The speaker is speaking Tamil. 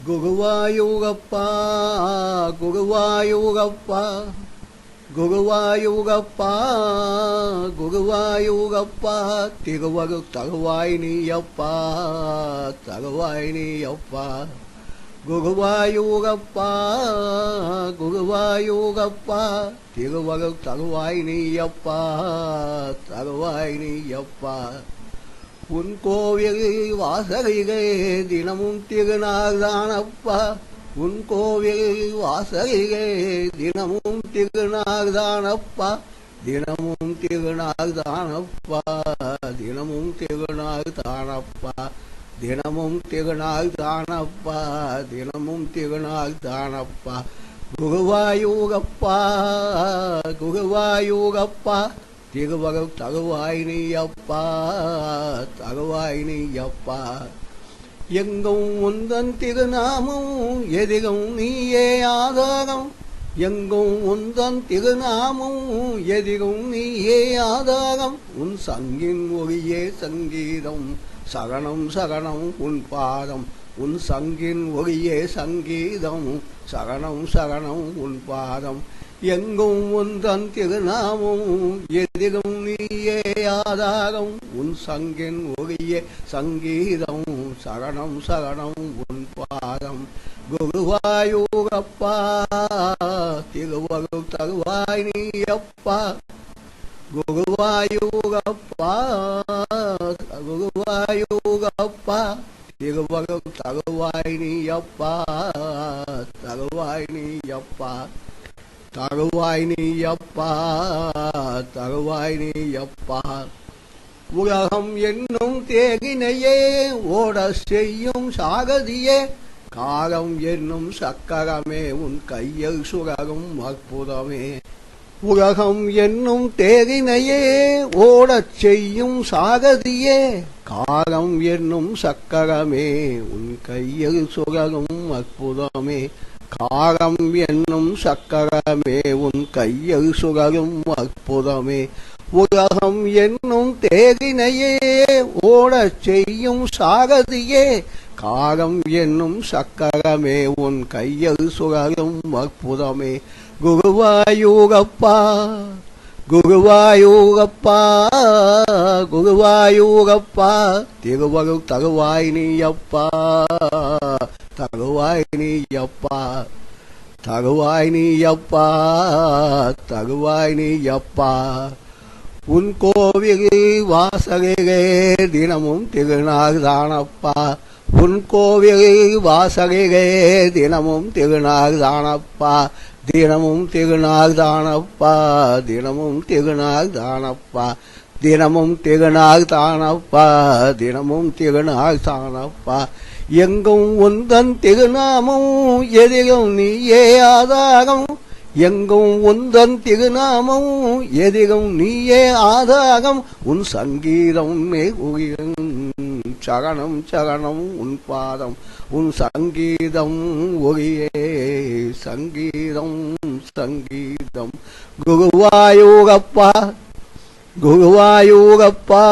குருவாயூரப்பா குருவாயூரப்பா குருவாயூரப்பா குருவாயூரப்பா திருவரு தருவாய் நீயப்பா தருவாய் நீயப்பா குருவாயூரப்பா குருவாயூரப்பா திருவரு தருவாய் நீயப்பா தருவாய் நீயப்பா உன் கோவில் வாசலிலே தினமும் திருநாள்தானப்பா உன் கோவில் வாசலிலே தினமும் திருநாள்தானப்பா தினமும் திருநாள்தானப்பா தினமும் திருநாள்தானப்பா தினமும் திருநாள்தானப்பா தினமும் திருநாள்தானப்பா குருவாயூரப்பா குருவாயூரப்பா திருவரு தருவாய் நீயப்பா தருவாய் நீயப்பா எங்கும் உந்தன் திருநாமம் எதிரும் நீயே ஆதாரம் எங்கும் உந்தன் திருநாமம் எதிரும் நீயே ஆதாரம் உன் சங்கின் ஒளியே சங்கீதம் சரணம் சரணம் உன் பாதம் உன் சங்கின் ஒளியே சங்கீதம் சரணம் சரணம் உன் பாதம் எங்கும் உந்தன் திருநாமம் எதிரும் நீயே ஆதாரம் உன் சங்கின் ஒளியே சங்கீதம் சரணம் சரணம் உன் பாதம் குருவாயூரப்பா திருவரு தருவாய் நீயப்பா குருவாயூரப்பா குருவாயூரப்பா திருவரு தருவாய் நீயப்பா தருவாய் நீயப்பா தருவாய் நீயப்பா தருவாய் நீயப்பா உலகம் என்னும் தேகினையே ஓட செய்யும் சாகதியே காலம் என்னும் சக்கரமே உன் கையில் சுழலும் அற்புதமே உலகம் என்னும் தேகினையே ஓடச் செய்யும் சாகதியே காலம் என்னும் சக்கரமே உன் கையில் சுழலும் அற்புதமே காலம் என்னும் சக்கரமே உன் கையில் சுழலும் அற்புதமே உலகம் என்னும் தேரினையே ஓடச் செய்யும் சாரதியே காலம் என்னும் சக்கரமே உன் கையில் சுழலும் அற்புதமே குருவாயூரப்பா குருவாயூரப்பா குருவாயூரப்பா திருவரு தருவாய் நீயப்பா தருவாய் நீயப்பா தருவாய் நீயப்பா தருவாய் நீயப்பா உன் கோவில் வாசலிலே தினமும் திருநாள்தானப்பா உன் கோவில் வாசலிலே தினமும் திருநாள்தானப்பா தினமும் திருநாள்தானப்பா தினமும் திருநாள்தானப்பா தினமும் திருநாள்தானப்பா தினமும் திருநாள்தானப்பா எங்கும் உந்தன் திருநாமம் எதிரும் நீயே ஆதாரம் எங்கும் உந்தன் திருநாமம் எதிரும் நீயே ஆதாரம் உன் சங்கீதம் மேகுகிரும் சரணம் சரணம் உன் பாதம் உன் சங்கீதம் ஒளியே சங்கீதம் சங்கீதம் குருவாயூரப்பா குருவாயூரப்பா